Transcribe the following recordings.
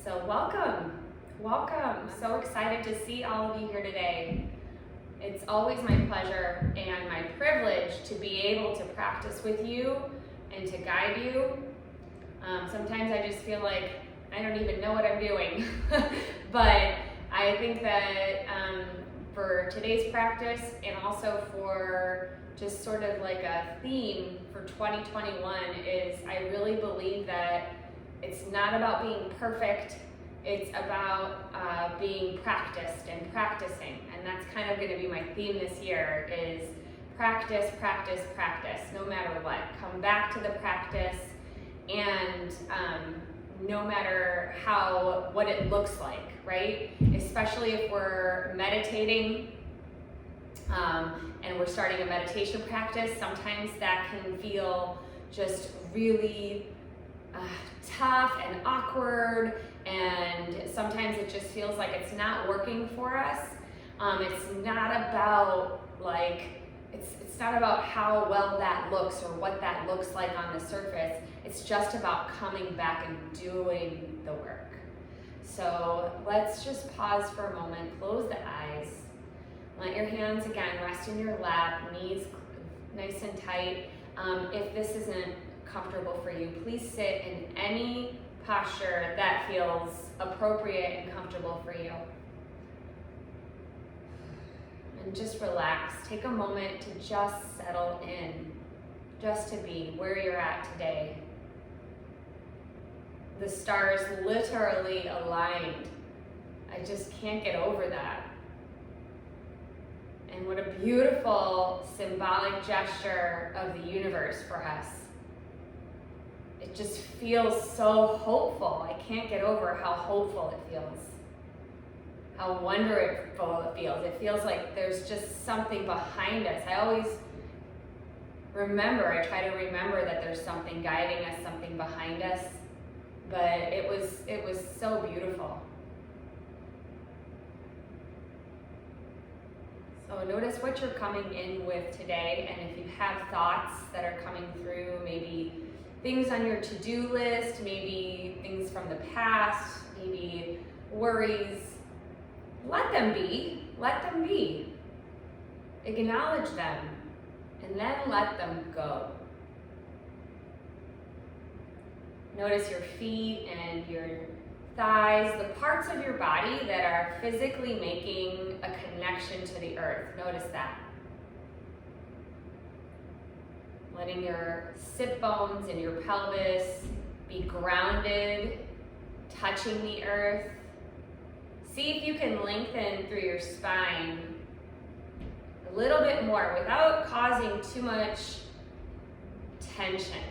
So welcome. So excited to see all of you here today. It's always my pleasure and my privilege to be able to practice with you and to guide you. Sometimes I just feel like I don't even know what I'm doing, but I think that for today's practice and also for just sort of like a theme for 2021 is I really believe that it's not about being perfect, it's about being practiced and practicing. And that's kind of going to be my theme this year is practice, practice, practice, no matter what. Come back to the practice and no matter what it looks like, right? Especially if we're meditating and we're starting a meditation practice, sometimes that can feel just really tough and awkward, and sometimes it just feels like it's not working for us. It's not about it's not about how well that looks or what that looks like on the surface. It's just about coming back and doing the work. So let's just pause for a moment, close the eyes, let your hands again rest in your lap, knees nice and tight. If this isn't comfortable for you, please sit in any posture that feels appropriate and comfortable for you. And just relax. Take a moment to just settle in, just to be where you're at today. The stars literally aligned. I just can't get over that. And what a beautiful symbolic gesture of the universe for us. It just feels so hopeful. I can't get over how hopeful it feels. How wonderful it feels. It feels like there's just something behind us. I always try to remember that there's something guiding us, something behind us. But it was so beautiful. So notice what you're coming in with today, and if you have thoughts that are coming through, maybe things on your to-do list, maybe things from the past, maybe worries, let them be. Acknowledge them, and then let them go. Notice your feet and your thighs, the parts of your body that are physically making a connection to the earth. Notice that. Letting your sit bones and your pelvis be grounded, touching the earth. See if you can lengthen through your spine a little bit more without causing too much tension,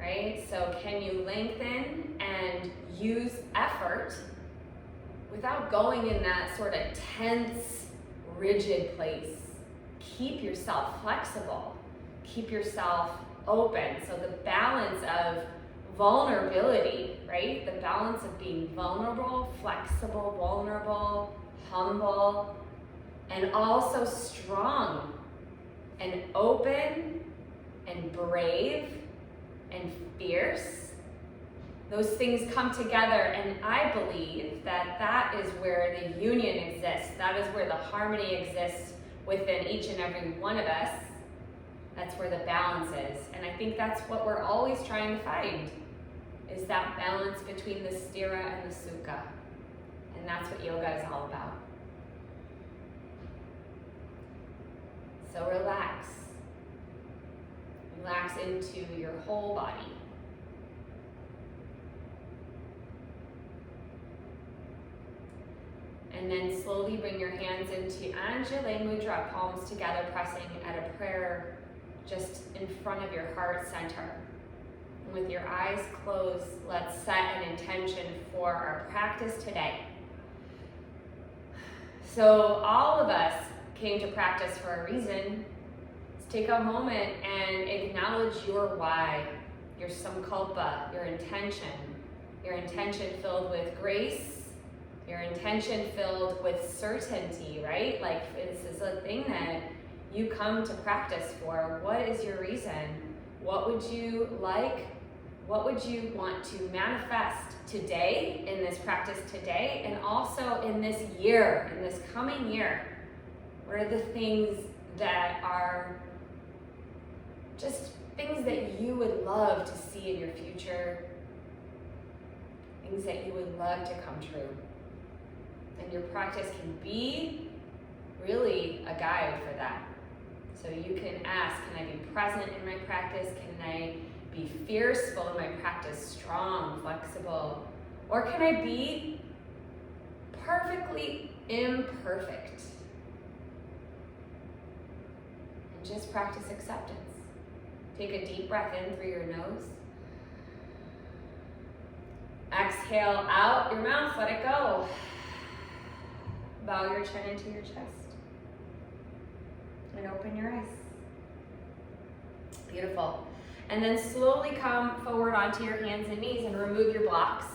right? So can you lengthen and use effort without going in that sort of tense, rigid place? Keep yourself flexible. Keep yourself open. So the balance of vulnerability, right? The balance of being vulnerable, flexible, vulnerable, humble, and also strong and open and brave and fierce. Those things come together, and I believe that that is where the union exists. That is where the harmony exists within each and every one of us. That's where the balance is. And I think that's what we're always trying to find, is that balance between the stira and the sukha. And that's what yoga is all about. So relax. Relax into your whole body. And then slowly bring your hands into Anjali Mudra, palms together, pressing at a prayer just in front of your heart center. And with your eyes closed, let's set an intention for our practice today. So all of us came to practice for a reason. Let's take a moment and acknowledge your why, your samkalpa, your intention filled with grace, your intention filled with certainty, right? Like this is a thing that you come to practice for. What is your reason? What would you like What would you want to manifest today, in this practice today, and also in this year, in this coming year? What are the things that are just things that you would love to see in your future? Things that you would love to come true. And your practice can be really a guide for that. So you can ask, can I be present in my practice? Can I be fierceful in my practice, strong, flexible? Or can I be perfectly imperfect? And just practice acceptance. Take a deep breath in through your nose. Exhale out your mouth, let it go. Bow your chin into your chest. And open your eyes. Beautiful. And then slowly come forward onto your hands and knees and remove your blocks.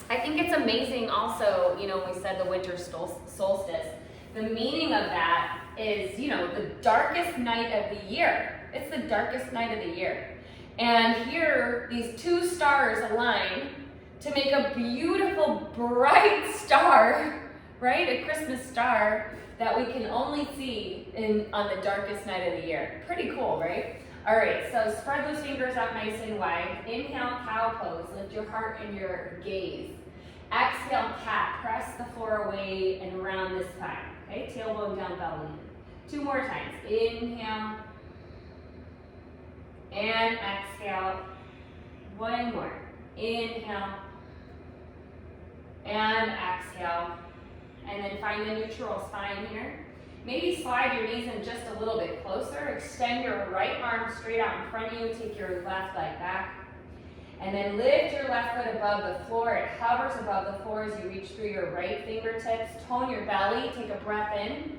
I think it's amazing also, when we said the winter solstice, the meaning of that is, the darkest night of the year. It's the darkest night of the year. And here, these two stars align to make a beautiful, bright star, right? A Christmas star that we can only see on the darkest night of the year. Pretty cool, right? All right, so spread those fingers out nice and wide. Inhale, cow pose. Lift your heart and your gaze. Exhale, cat. Press the floor away and around this time. Okay, tailbone down, belly in. 2 more times. Inhale. And exhale. 1 more. Inhale. And exhale. And then find the neutral spine here. Maybe slide your knees in just a little bit closer. Extend your right arm straight out in front of you. Take your left leg back. And then lift your left foot above the floor. It hovers above the floor as you reach through your right fingertips. Tone your belly. Take a breath in.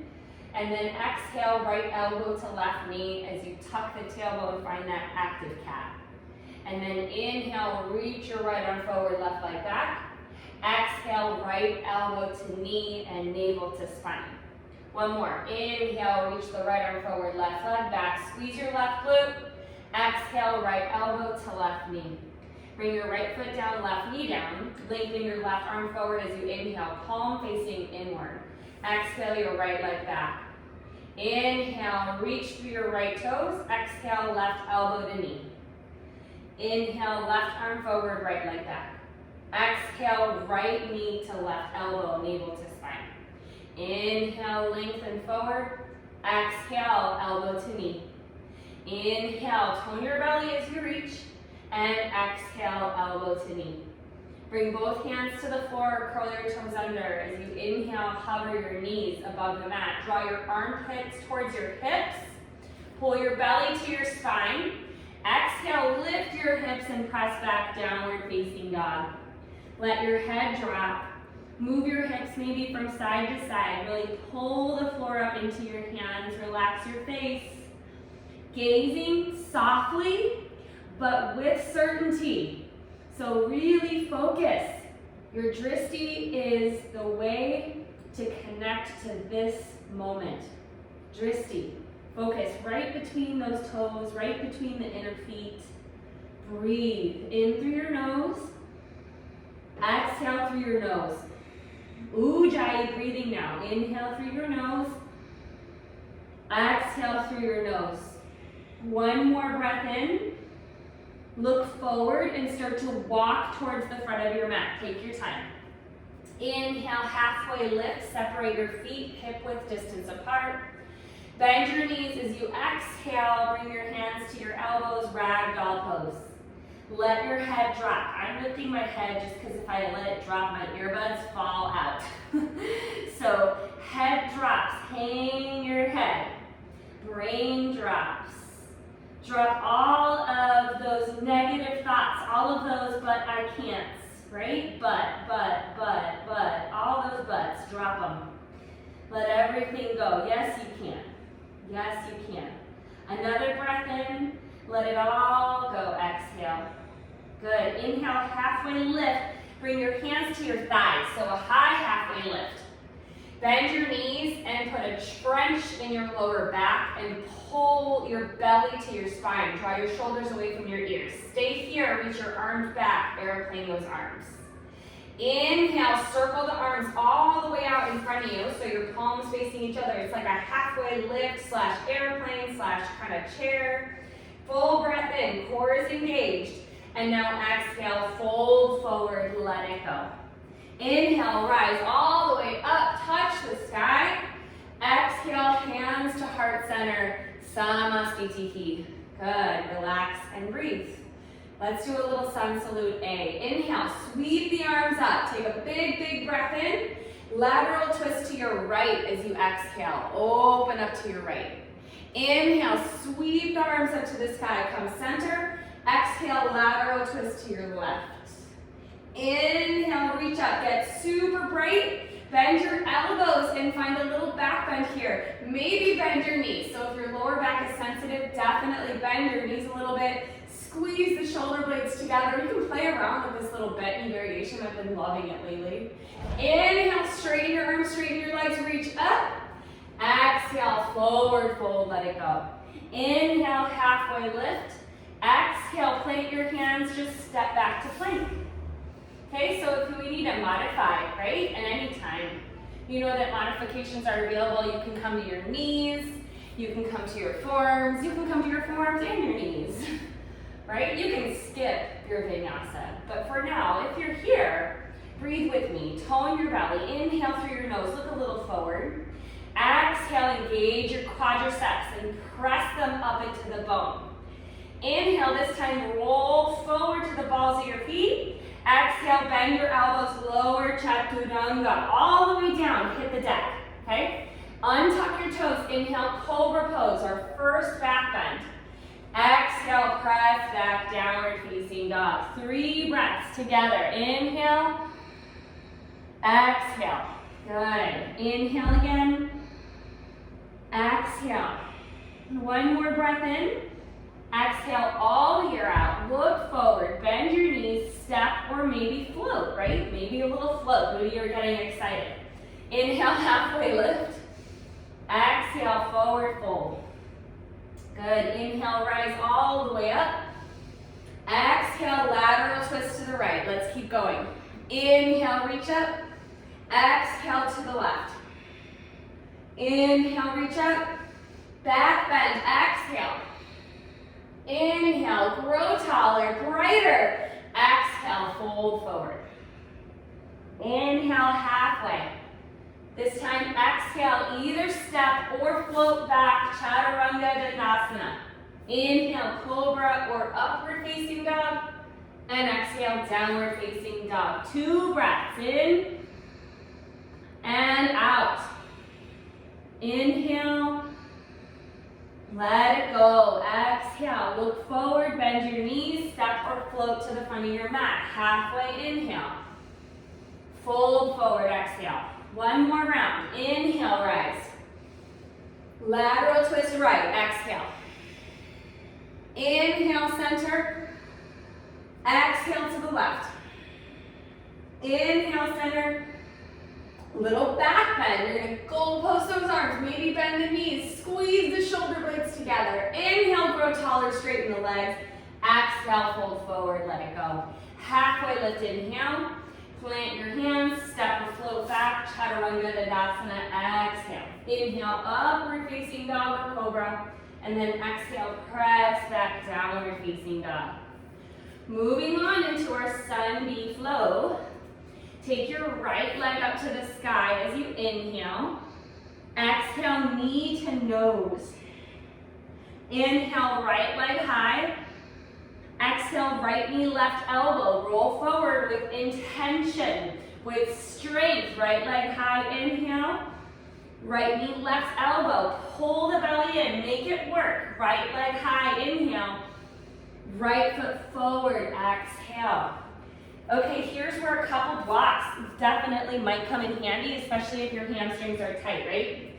And then exhale, right elbow to left knee as you tuck the tailbone, find that active cat. And then inhale, reach your right arm forward, left leg back. Exhale, right elbow to knee and navel to spine. 1 more. Inhale, reach the right arm forward, left leg back. Squeeze your left glute. Exhale, right elbow to left knee. Bring your right foot down, left knee down. Lengthen your left arm forward as you inhale, palm facing inward. Exhale, your right leg back. Inhale, reach through your right toes. Exhale, left elbow to knee. Inhale, left arm forward, right leg back. Exhale, right knee to left elbow, navel to spine. Inhale, lengthen forward. Exhale, elbow to knee. Inhale, tone your belly as you reach. And exhale, elbow to knee. Bring both hands to the floor, curl your toes under. As you inhale, hover your knees above the mat. Draw your armpits towards your hips. Pull your belly to your spine. Exhale, lift your hips and press back, downward facing dog. Let your head drop. Move your hips maybe from side to side. Really pull the floor up into your hands. Relax your face. Gazing softly, but with certainty. So really focus. Your drishti is the way to connect to this moment. Drishti. Focus right between those toes, right between the inner feet. Breathe in through your nose. Exhale through your nose. Ujjayi breathing now. Inhale through your nose. Exhale through your nose. 1 more breath in. Look forward and start to walk towards the front of your mat. Take your time. Inhale, halfway lift. Separate your feet hip width distance apart. Bend your knees as you exhale. Bring your hands to your elbows, ragdoll pose. Let your head drop. I'm lifting my head just because if I let it drop, my earbuds fall out. So head drops, hang your head. Brain drops. Drop all of those negative thoughts, all of those but I can'ts, right? But, all those buts, drop them. Let everything go. Yes, you can. Yes, you can. Another breath in, let it all go. Exhale. Good. Inhale, halfway lift. Bring your hands to your thighs, so a high halfway lift. Bend your knees and put a crunch in your lower back and pull your belly to your spine. Draw your shoulders away from your ears. Stay here, reach your arms back, airplane those arms. Inhale, circle the arms all the way out in front of you so your palms facing each other. It's like a halfway lift slash airplane slash kind of chair. Full breath in, core is engaged. And now exhale, fold forward, let it go. Inhale, rise all the way up, touch the sky. Exhale, hands to heart center, Samastitihi. Good, relax and breathe. Let's do a little sun salute A. Inhale, sweep the arms up. Take a big, big breath in. Lateral twist to your right as you exhale. Open up to your right. Inhale, sweep the arms up to the sky. Come center. Exhale, lateral twist to your left. Inhale, reach up. Get super bright. Bend your elbows and find a little back bend here. Maybe bend your knees. So if your lower back is sensitive, definitely bend your knees a little bit. Squeeze the shoulder blades together. You can play around with this little bent knee variation. I've been loving it lately. Inhale, straighten your arms, straighten your legs, reach up. Exhale, forward fold, let it go. Inhale, halfway lift. Exhale, plant your hands, just step back to plank. Okay, so if we need to modify, right, at any time, you know that modifications are available. You can come to your knees, you can come to your forearms, you can come to your forearms and your knees, right? You can skip your vinyasa. But for now, if you're here, breathe with me. Tone your belly. Inhale through your nose. Look a little forward. Exhale, engage your quadriceps and press them up into the bone. Inhale, this time roll forward to the balls of your feet. Exhale, bend your elbows, lower chaturanga, all the way down, hit the deck, okay? Untuck your toes, inhale, cobra pose, our first back bend. Exhale, press back, downward facing dog. 3 breaths together. Inhale, exhale. Good. Inhale again. Exhale. 1 more breath in. Exhale all year out. Look forward. Bend your knees, step, or maybe float, right? Maybe a little float. Maybe you're getting excited. Inhale, halfway lift. Exhale, forward fold. Good. Inhale, rise all the way up. Exhale, lateral twist to the right. Let's keep going. Inhale, reach up. Exhale to the left. Inhale, reach up. Back bend. Exhale. Inhale, grow taller, brighter. Exhale, fold forward. Inhale, halfway. This time, exhale, either step or float back, chaturanga dandasana. Inhale, cobra or upward facing dog. And exhale, downward facing dog. 2 breaths in and out. Inhale. Let it go. Exhale. Look forward. Bend your knees. Step or float to the front of your mat. Halfway inhale. Fold forward. Exhale. 1 more round. Inhale, rise. Lateral twist right. Exhale. Inhale, center. Exhale to the left. Inhale, center. Little back bend. You're going to goal post those arms. Maybe bend the knees. Squeeze the shoulder blades together. Inhale, grow taller, straighten the legs. Exhale, fold forward, let it go. Halfway lift, inhale. Plant your hands, step or float back, chaturanga dandasana. Exhale. Inhale, upward facing dog or cobra. And then exhale, press back, downward facing dog. Moving on into our sun bee flow. Take your right leg up to the sky as you inhale. Exhale, knee to nose. Inhale, right leg high. Exhale, right knee, left elbow. Roll forward with intention, with strength. Right leg high, inhale. Right knee, left elbow. Pull the belly in, make it work. Right leg high, inhale. Right foot forward, exhale. Okay, here's where a couple blocks definitely might come in handy, especially if your hamstrings are tight, right?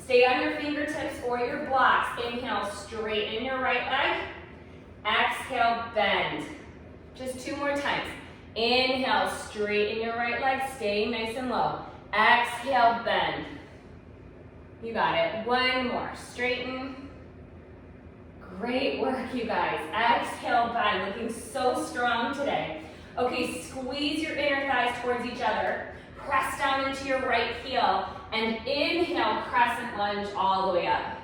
Stay on your fingertips or your blocks. Inhale, straighten your right leg. Exhale, bend. Just 2 more times. Inhale, straighten your right leg, stay nice and low. Exhale, bend. You got it. One more. Straighten. Great work, you guys. Exhale, bend. Looking so strong today. Okay, squeeze your inner thighs towards each other. Press down into your right heel. And inhale, crescent lunge all the way up.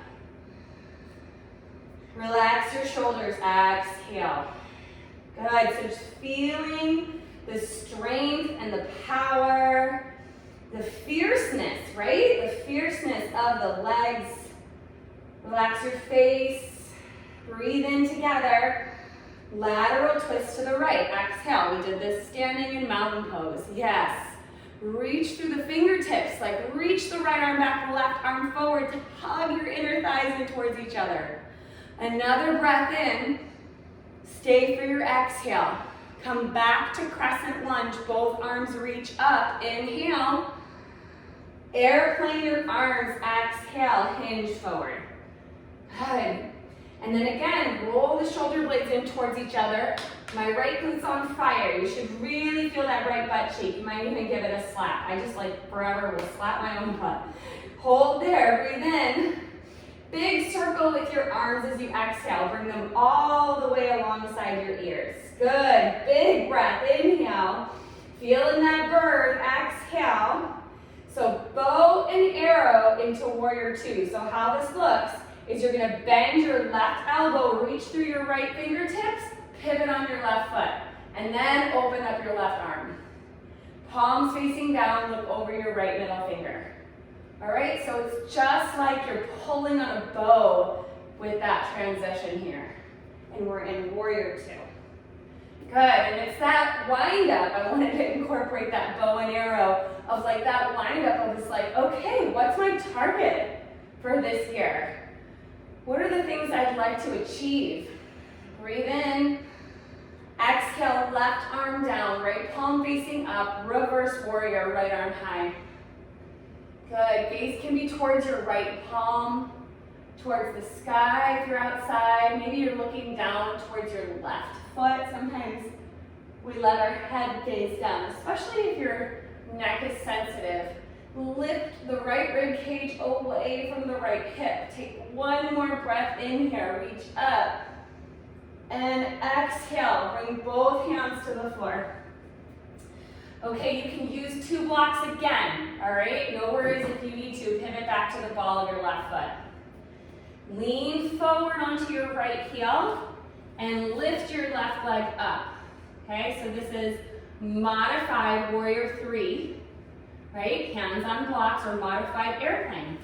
Relax your shoulders. Exhale. Good. So just feeling the strength and the power, the fierceness, right? The fierceness of the legs. Relax your face. Breathe in together. Lateral twist to the right. Exhale. We did this standing in mountain pose. Yes. Reach through the fingertips. Like reach the right arm back, the left arm forward to hug your inner thighs in towards each other. Another breath in. Stay for your exhale. Come back to crescent lunge. Both arms reach up. Inhale. Airplane your arms. Exhale. Hinge forward. Good. And then again, roll the shoulder blades in towards each other. My right glute's on fire. You should really feel that right butt cheek. You might even give it a slap. I just like forever will slap my own butt. Hold there, breathe in. Big circle with your arms as you exhale. Bring them all the way alongside your ears. Good, big breath, inhale. Feeling that burn, exhale. So bow and arrow into warrior two. So how this looks is you're gonna bend your left elbow, reach through your right fingertips, pivot on your left foot, and then open up your left arm. Palms facing down, look over your right middle finger. All right, so it's just like you're pulling on a bow with that transition here. And we're in warrior two. Good, and it's that wind up. I wanted to incorporate that bow and arrow of like that wind up of this like, okay, what's my target for this year? What are the things I'd like to achieve? Breathe in. Exhale, left arm down, right palm facing up, reverse warrior, right arm high. Good, gaze can be towards your right palm, towards the sky if you're outside. Maybe you're looking down towards your left foot. Sometimes we let our head gaze down, especially if your neck is sensitive. Lift the right rib cage away from the right hip. Take one more breath in here, reach up. And exhale, bring both hands to the floor. Okay, you can use two blocks again, all right? No worries if you need to, pivot back to the ball of your left foot. Lean forward onto your right heel and lift your left leg up. Okay, so this is modified warrior three, right? Hands on blocks or modified airplane.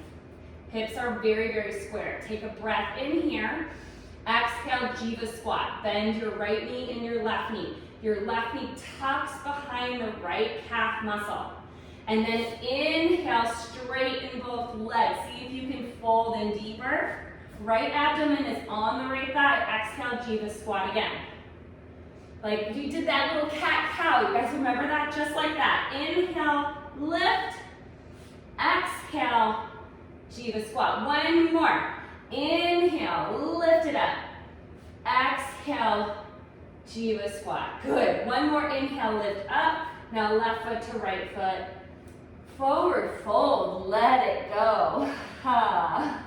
Hips are very, very square. Take a breath in here. Exhale, Jiva squat. Bend your right knee and your left knee. Your left knee tucks behind the right calf muscle. And then inhale, straighten both legs. See if you can fold in deeper. Right abdomen is on the right thigh. Exhale, Jiva squat again. Like you did that little cat-cow. You guys remember that? Just like that. Inhale, lift. Exhale, Jiva squat. One more. Inhale, lift it up. Exhale, Jiva squat. Good. One more inhale, lift up. Now left foot to right foot. Forward fold, let it go. Ha.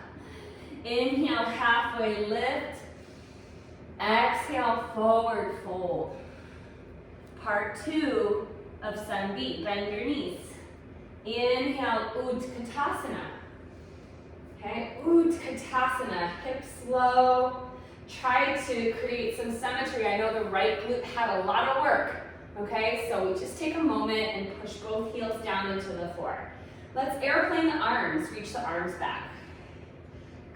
Inhale, halfway lift. Exhale, forward fold. Part two of Sun B. Bend your knees. Inhale, Utkatasana. Okay, Utkatasana. Hips low. Try to create some symmetry. I know the right glute had a lot of work. Okay, so we just take a moment and push both heels down into the floor. Let's airplane the arms. Reach the arms back.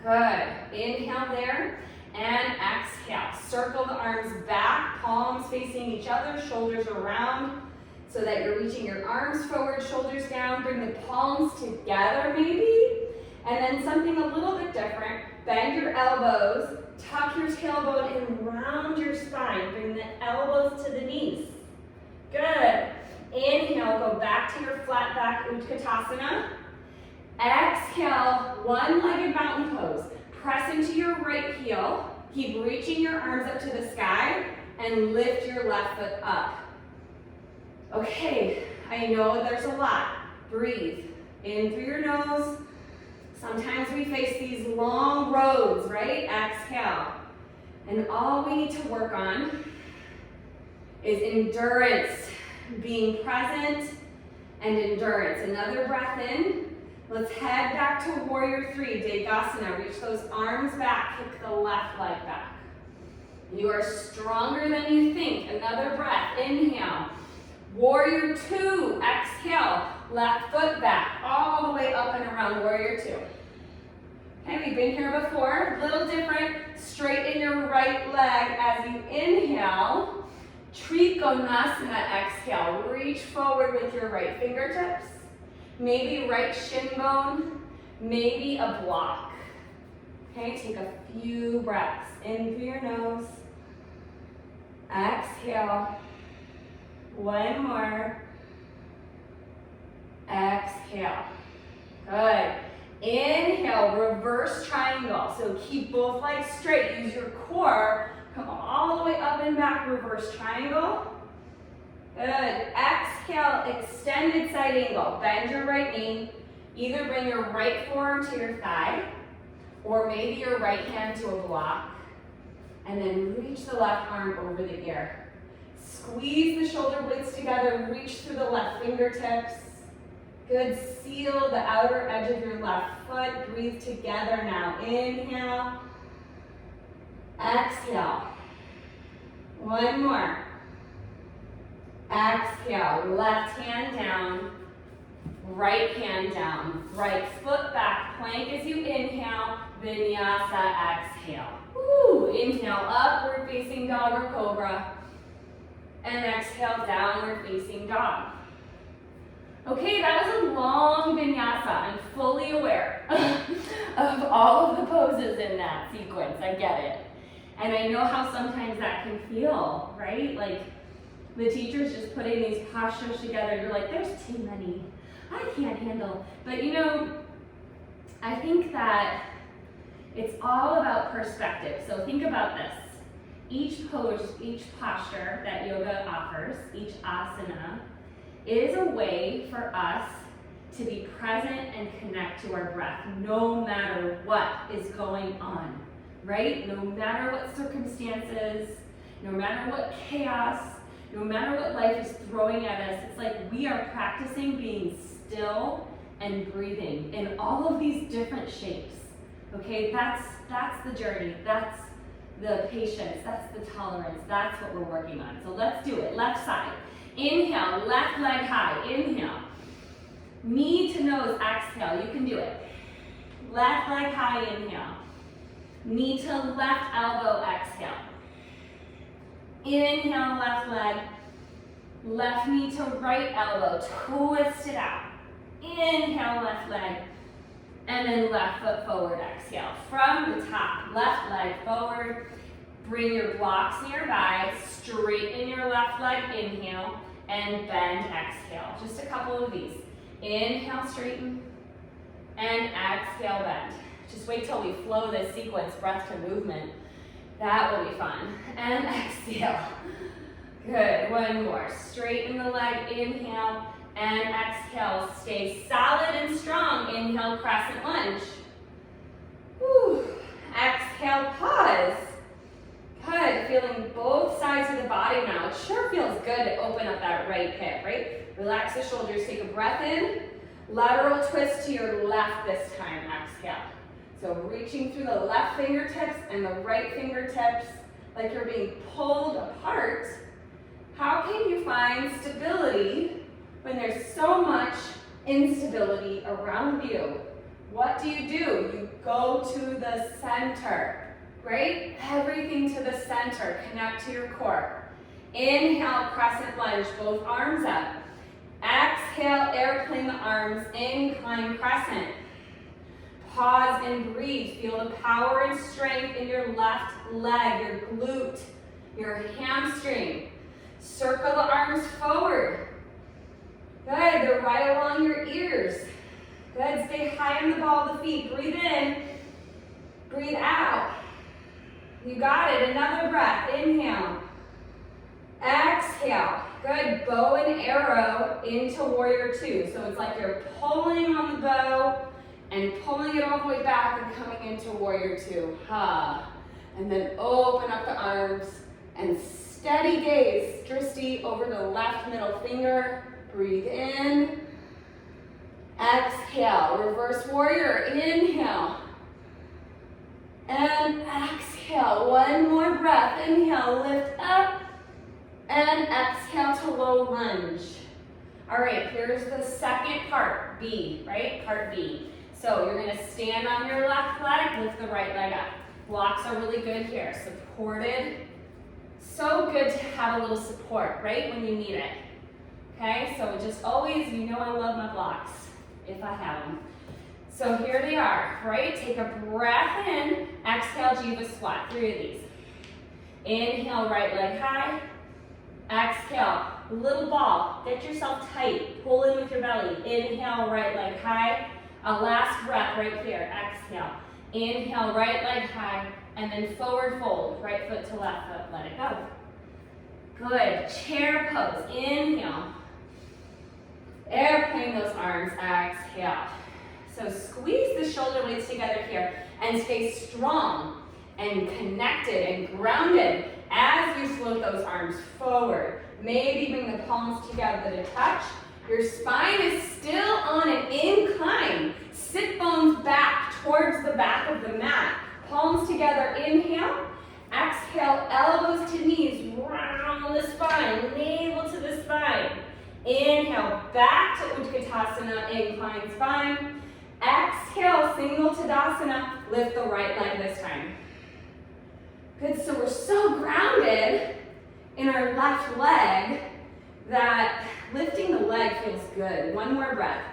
Good. Inhale there and exhale. Circle the arms back, palms facing each other, shoulders around so that you're reaching your arms forward, shoulders down. Bring the palms together maybe. And then something a little bit different. Bend your elbows, tuck your tailbone and round your spine. Bring the elbows to the knees. Good. Inhale, go back to your flat back Utkatasana. Exhale, one-legged mountain pose. Press into your right heel. Keep reaching your arms up to the sky and lift your left foot up. Okay, I know there's a lot. Breathe. In through your nose. Sometimes we face these long roads, right? Exhale. And all we need to work on is endurance. Being present and endurance. Another breath in. Let's head back to warrior three, Degasana. Reach those arms back, kick the left leg back. You are stronger than you think. Another breath, inhale. Warrior two, exhale. Left foot back, all the way up and around warrior two. Okay, we've been here before. A little different. Straighten your right leg as you inhale. Trikonasana, exhale. Reach forward with your right fingertips. Maybe right shin bone, maybe a block. Okay, take a few breaths. In through your nose. Exhale. One more. Exhale. Good. Inhale, reverse triangle. So keep both legs straight. Use your core. Come all the way up and back, reverse triangle. Good. Exhale, extended side angle. Bend your right knee. Either bring your right forearm to your thigh, or maybe your right hand to a block. And then reach the left arm over the ear. Squeeze the shoulder blades together. Reach through the left fingertips. Good. Seal the outer edge of your left foot. Breathe together now. Inhale. Exhale. One more. Exhale, left hand down, right hand down, right foot back, plank as you inhale, vinyasa, exhale. Woo. Inhale, upward facing dog or cobra, and exhale, downward facing dog. Okay, that was a long vinyasa. I'm fully aware of all of the poses in that sequence. I get it. And I know how sometimes that can feel, right? Like, the teacher's just putting these postures together. You're like, there's too many. I can't handle. But you know, I think that it's all about perspective. So think about this. Each pose, each posture that yoga offers, each asana, is a way for us to be present and connect to our breath, no matter what is going on, right? No matter what circumstances, no matter what chaos, no matter what life is throwing at us, it's like we are practicing being still and breathing in all of these different shapes. Okay, that's the journey, that's the patience, that's the tolerance, that's what we're working on. So let's do it. Left side. Inhale, left leg high. Inhale. Knee to nose, exhale. You can do it. Left leg high, inhale. Knee to left elbow, exhale. Inhale, left leg. Left knee to right elbow. Twist it out. Inhale, left leg. And then left foot forward, exhale. From the top, left leg forward. Bring your blocks nearby. Straighten your left leg, inhale. And bend, exhale. Just a couple of these. Inhale, straighten. And exhale, bend. Just wait till we flow this sequence, breath to movement. That will be fun. And exhale. Good, one more. Straighten the leg, inhale, and exhale. Stay solid and strong. Inhale, crescent lunge. Whew. Exhale, pause. Good, feeling both sides of the body now. It sure feels good to open up that right hip, right? Relax the shoulders, take a breath in. Lateral twist to your left this time, exhale. So reaching through the left fingertips and the right fingertips like you're being pulled apart. How can you find stability when there's so much instability around you? What do? You go to the center, right? Everything to the center. Connect to your core. Inhale, crescent lunge, both arms up. Exhale, airplane the arms, incline crescent. Pause and breathe. Feel the power and strength in your left leg, your glute, your hamstring. Circle the arms forward. Good, they're right along your ears. Good, stay high on the ball of the feet. Breathe in, breathe out. You got it, another breath. Inhale, exhale. Good, bow and arrow into warrior two. So it's like you're pulling on the bow and pulling it all the way back and coming into warrior two. Ha. And then open up the arms and steady gaze, Drishti, over the left middle finger. Breathe in. Exhale, reverse warrior, inhale. And exhale, one more breath. Inhale, lift up. And exhale to low lunge. All right, here's the second part, B, right? Part B. So you're gonna stand on your left leg, lift the right leg up. Blocks are really good here, supported. So good to have a little support, right, when you need it. Okay, so just always, you know I love my blocks, if I have them. So here they are, right? Take a breath in, exhale, Jiva squat, 3 of these. Inhale, right leg high. Exhale, little ball, get yourself tight, pull in with your belly. Inhale, right leg high. A last breath right here, exhale. Inhale, right leg high, and then forward fold, right foot to left foot, let it go. Good, chair pose, inhale. Airplane those arms, exhale. So squeeze the shoulder blades together here and stay strong and connected and grounded as you float those arms forward. Maybe bring the palms together to touch. Your spine is still on an incline. Sit bones back towards the back of the mat. Palms together, inhale. Exhale, elbows to knees, round the spine, navel to the spine. Inhale, back to Utkatasana, inclined spine. Exhale, single Tadasana, lift the right leg this time. Good, so we're so grounded in our left leg that lifting the leg feels good. One more breath.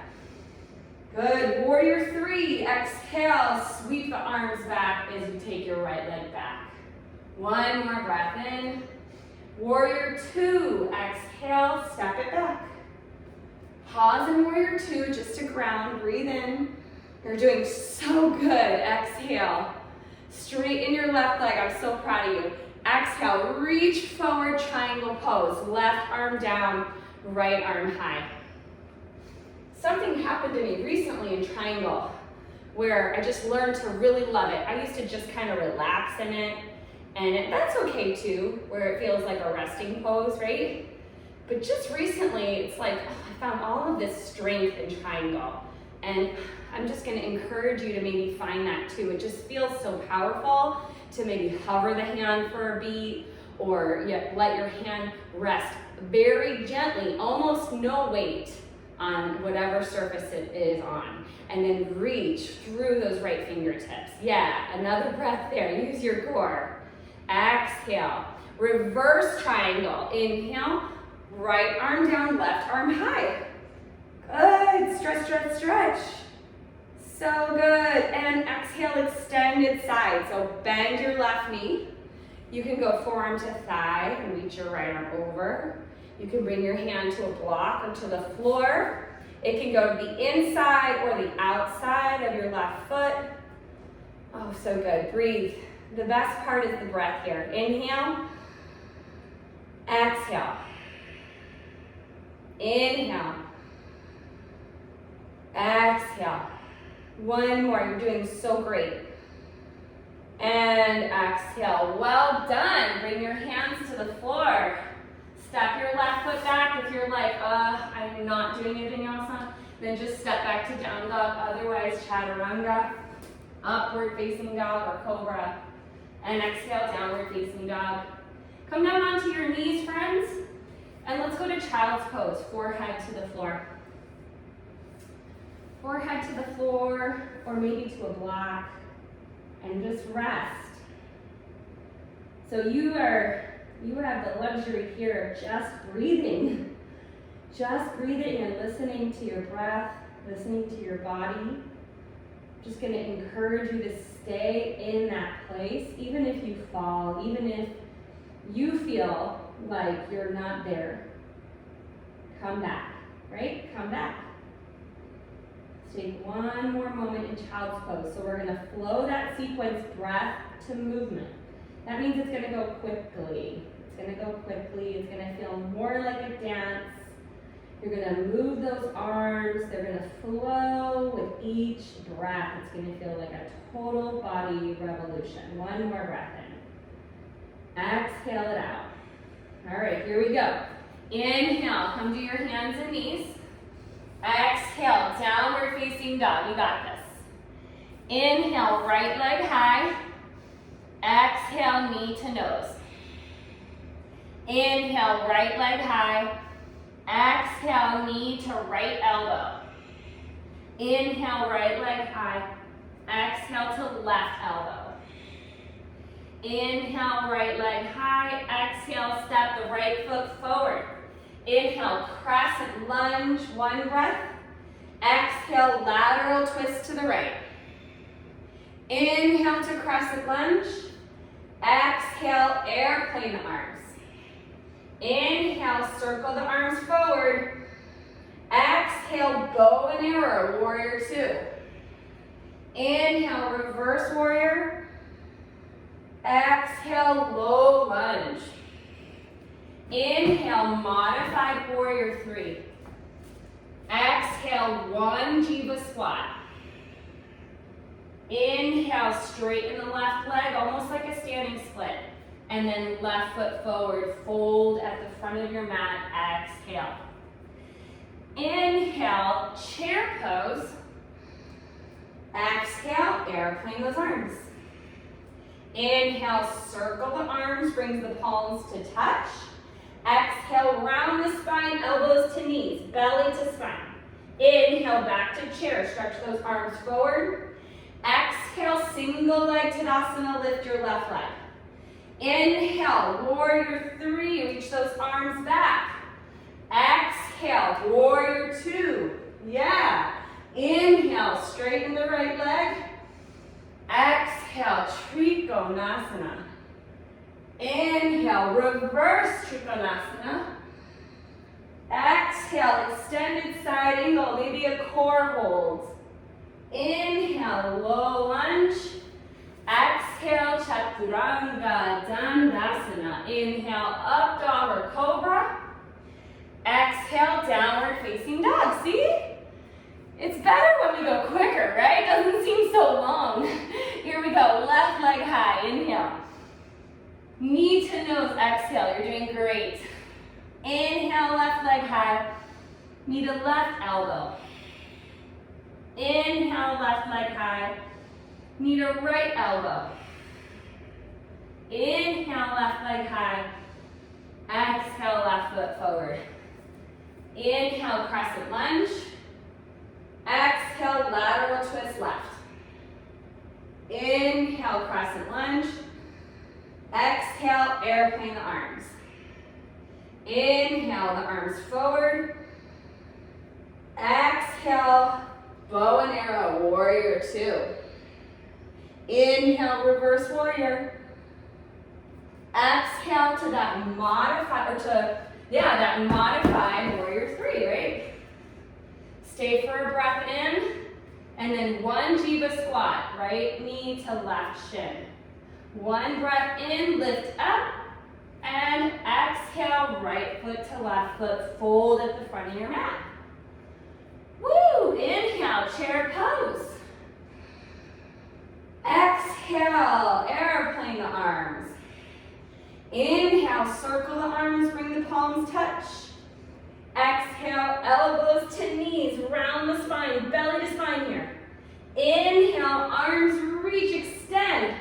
Good, warrior three, exhale, sweep the arms back as you take your right leg back. One more breath in. Warrior two, exhale, step it back. Pause in warrior two just to ground, breathe in. You're doing so good, exhale. Straighten your left leg, I'm so proud of you. Exhale, reach forward, triangle pose. Left arm down, right arm high. Something happened to me recently in triangle where I just learned to really love it. I used to just kind of relax in it, and that's okay too, where it feels like a resting pose, right? But just recently, it's like, I found all of this strength in triangle, and I'm just gonna encourage you to maybe find that too. It just feels so powerful to maybe hover the hand for a beat, or let your hand rest very gently, almost no weight on whatever surface it is on. And then reach through those right fingertips. Yeah, another breath there, use your core. Exhale, reverse triangle. Inhale, right arm down, left arm high. Good, stretch, stretch, stretch. So good, and exhale, extended side. So bend your left knee. You can go forearm to thigh and reach your right arm over. You can bring your hand to a block or to the floor. It can go to the inside or the outside of your left foot. Oh, so good, breathe. The best part is the breath here. Inhale, exhale. Inhale, exhale. One more, you're doing so great. And exhale, well done. Bring your hands to the floor. Step your left foot back. If you're like, I'm not doing a vinyasa, then just step back to down dog. Otherwise, chaturanga, upward facing dog or cobra. And exhale, downward facing dog. Come down onto your knees, friends. And let's go to child's pose, forehead to the floor. Forehead to the floor, or maybe to a block, and just rest. So you have the luxury here of just breathing and listening to your breath, listening to your body. Just gonna encourage you to stay in that place, even if you fall, even if you feel like you're not there. Come back, right? Come back. Let's take one more moment in child's pose. So we're gonna flow that sequence breath to movement. That means it's gonna go quickly. It's gonna go quickly. It's gonna feel more like a dance. You're gonna move those arms. They're gonna flow with each breath. It's gonna feel like a total body revolution. One more breath in. Exhale it out. All right, here we go. Inhale, come to your hands and knees. Exhale, downward facing dog. You got this. Inhale, right leg high. Exhale, knee to nose. Inhale, right leg high. Exhale, knee to right elbow. Inhale, right leg high. Exhale to left elbow. Inhale, right leg high. Exhale, step the right foot forward. Inhale, crescent lunge, one breath. Exhale, lateral twist to the right. Inhale to crescent lunge. Exhale, airplane arms. Inhale, circle the arms forward. Exhale, bow and arrow, warrior two. Inhale, reverse warrior. Exhale, low lunge. Inhale, modified warrior three. Exhale, one jiva squat. Inhale, straighten the left leg, almost like a standing split. And then left foot forward, fold at the front of your mat, exhale. Inhale, chair pose. Exhale, airplane those arms. Inhale, circle the arms, brings the palms to touch. Exhale, round the spine, elbows to knees, belly to spine. Inhale, back to chair, stretch those arms forward. Exhale, single leg Tadasana, lift your left leg. Inhale, warrior three, reach those arms back. Exhale, warrior two, yeah. Inhale, straighten the right leg. Exhale, Trikonasana. Inhale, reverse Trikonasana. Exhale, extended side angle, maybe a core hold. Inhale, low lunge. Exhale, Chaturanga Dandasana. Inhale, up dog or cobra. Exhale, downward facing dog. See? It's better when we go quicker, right? It doesn't seem so long. Here we go, left leg high, inhale. Knee to nose, exhale, you're doing great. Inhale, left leg high. Knee to left elbow. Inhale, left leg high. Knee to right elbow. Inhale, left leg high. Exhale, left foot forward. Inhale, crescent lunge. Exhale, lateral twist left. Inhale, crescent lunge. Exhale, airplane the arms. Inhale, the arms forward. Exhale, bow and arrow, warrior two. Inhale, reverse warrior. Exhale to that modified, that modified warrior three, right? Stay for a breath in, and then one jiva squat, right knee to left shin. One breath in, lift up, and exhale, right foot to left foot, fold at the front of your mat. Woo! Inhale, chair pose. Exhale, airplane the arms. Inhale, circle the arms, bring the palms touch. Exhale, elbows to knees, round the spine, belly to spine here. Inhale, arms reach, extend.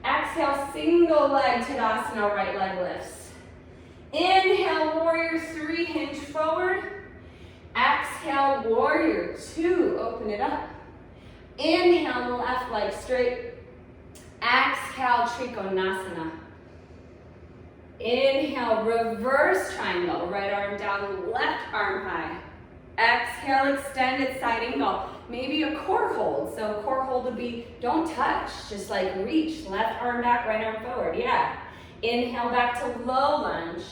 Exhale, single leg Tadasana, right leg lifts. Inhale, warrior three, hinge forward. Exhale, warrior two, open it up. Inhale, left leg straight. Exhale, Trikonasana. Inhale, reverse triangle, right arm down, left arm high. Exhale, extended side angle, maybe a core hold. So a core hold would be, don't touch, just like reach, left arm back, right arm forward, yeah. Inhale, back to low lunge.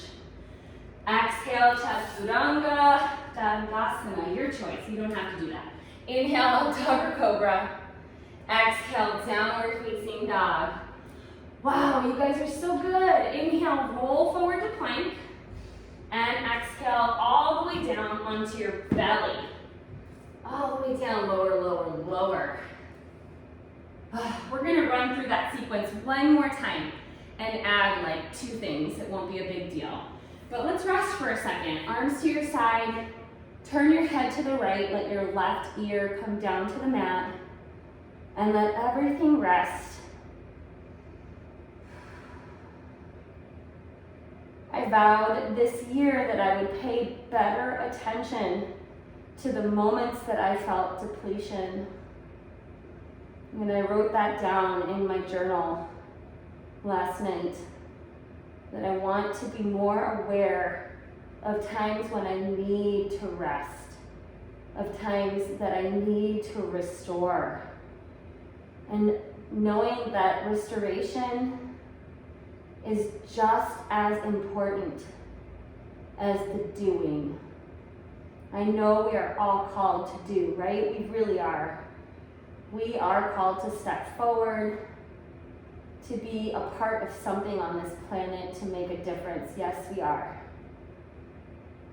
Exhale, Chaturanga Dandasana, your choice, you don't have to do that. Inhale, dog or cobra. Exhale, downward facing dog. Wow, you guys are so good. Inhale, roll forward to plank. And exhale all the way down onto your belly. All the way down, lower, lower, lower. We're gonna run through that sequence one more time and add like 2 things. It won't be a big deal. But let's rest for a second. Arms to your side. Turn your head to the right. Let your left ear come down to the mat. And let everything rest. I vowed this year that I would pay better attention to the moments that I felt depletion. And I wrote that down in my journal last night, that I want to be more aware of times when I need to rest, of times that I need to restore. And knowing that restoration is just as important as the doing. I know we are all called to do, right? We really are. We are called to step forward, to be a part of something on this planet, to make a difference. Yes, we are.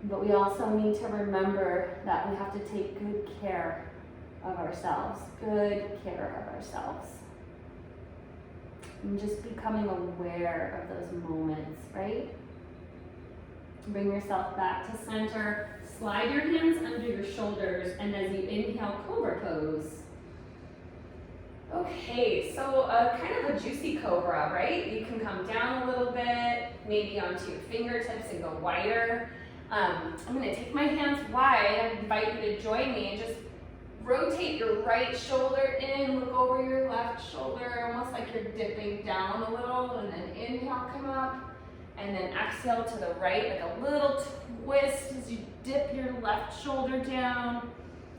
But we also need to remember that we have to take good care of ourselves, good care of ourselves. And just becoming aware of those moments, right? Bring yourself back to center. Slide your hands under your shoulders, and as you inhale, cobra pose. Okay, so kind of a juicy cobra, right? You can come down a little bit, maybe onto your fingertips and go wider. I'm gonna take my hands wide. I invite you to join me and just rotate your right shoulder in, look over your left shoulder, almost like you're dipping down a little, and then inhale, come up, and then exhale to the right, like a little twist as you dip your left shoulder down.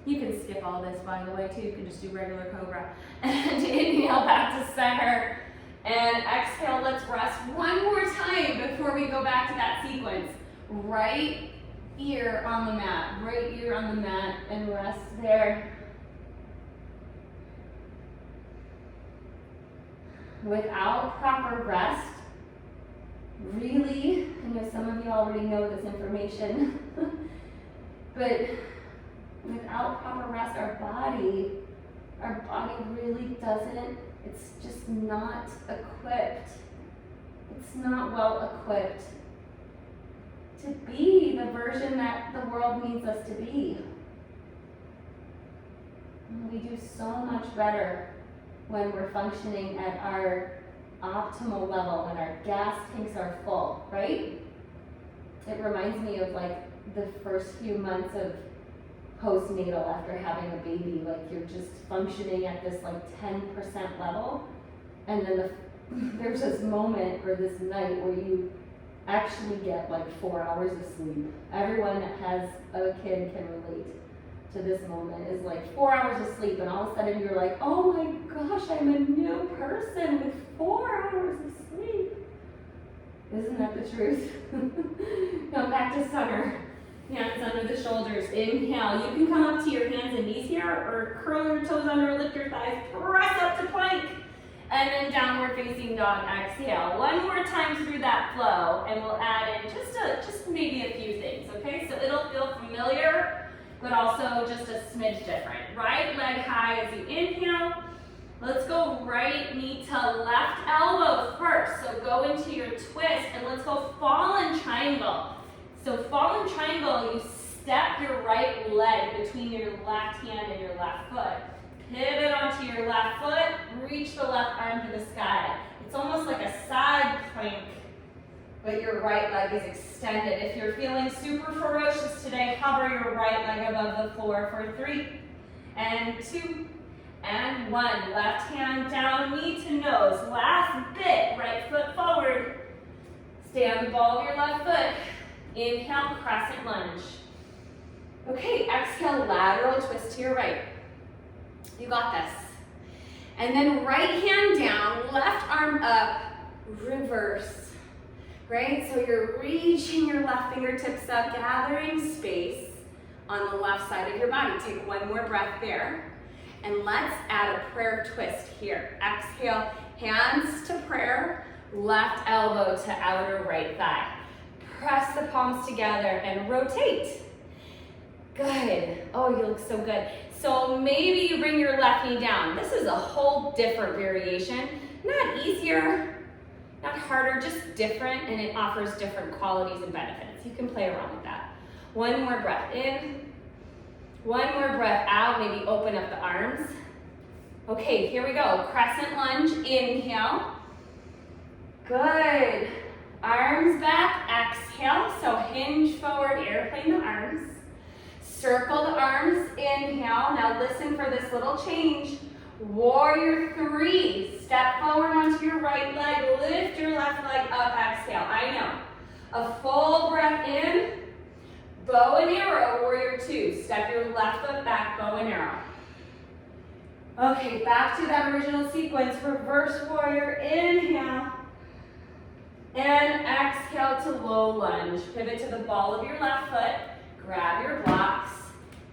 You can skip all this, by the way, too. You can just do regular cobra. And inhale back to center, and exhale, let's rest one more time before we go back to that sequence. Right ear on the mat, right ear on the mat, and rest there. Without proper rest, really, I know some of you already know this information, but without proper rest, our body really doesn't, it's just not equipped. It's not well equipped to be the version that the world needs us to be. And we do so much better when we're functioning at our optimal level, when our gas tanks are full, right? It reminds me of like the first few months of postnatal after having a baby, like you're just functioning at this like 10% level, and then there's this moment or this night where you actually get like 4 hours of sleep. Everyone that has a kid can relate to this moment, is like 4 hours of sleep, and all of a sudden you're like, oh my gosh, I'm a new person with 4 hours of sleep. Isn't that the truth? Come back to center. Hands under the shoulders. Inhale. You can come up to your hands and knees here, or curl your toes under, lift your thighs, press up to plank, and then downward facing dog. Exhale. One more time through that flow, and we'll add in just maybe a few things, okay? So it'll feel familiar, but also just a smidge different. Right leg high as you inhale. Let's go right knee to left elbow first. So go into your twist, and let's go fallen triangle. So fallen triangle, you step your right leg between your left hand and your left foot. Pivot onto your left foot, reach the left arm to the sky. It's almost like a side plank, but your right leg is extended. If you're feeling super ferocious today, hover your right leg above the floor for 3, and 2, and 1. Left hand down, knee to nose. Last bit, right foot forward. Stay on the ball of your left foot. Inhale, crescent lunge. Okay, exhale, lateral twist to your right. You got this. And then right hand down, left arm up, reverse. Right? So you're reaching your left fingertips up, gathering space on the left side of your body. Take one more breath there. And let's add a prayer twist here. Exhale, Hands to prayer, left elbow to outer right thigh. Press the palms together and rotate. Good. Oh, you look so good. So maybe you bring your left knee down. This is a whole different variation. Not easier, not harder, just different, and it offers different qualities and benefits. You can play around with that. One more breath in. One more breath out. Maybe open up the arms. Okay, here we go. Crescent lunge. Inhale. Good. Arms back. Exhale. So hinge forward, airplane the arms. Circle the arms. Inhale. Now listen for this little change. Warrior 3. Step forward onto your right leg. Lift your left leg up. Exhale. I know. A full breath in. Bow and arrow. Warrior 2. Step your left foot back. Bow and arrow. Okay, back to that original sequence. Reverse warrior. Inhale. And exhale to low lunge. Pivot to the ball of your left foot. Grab your blocks.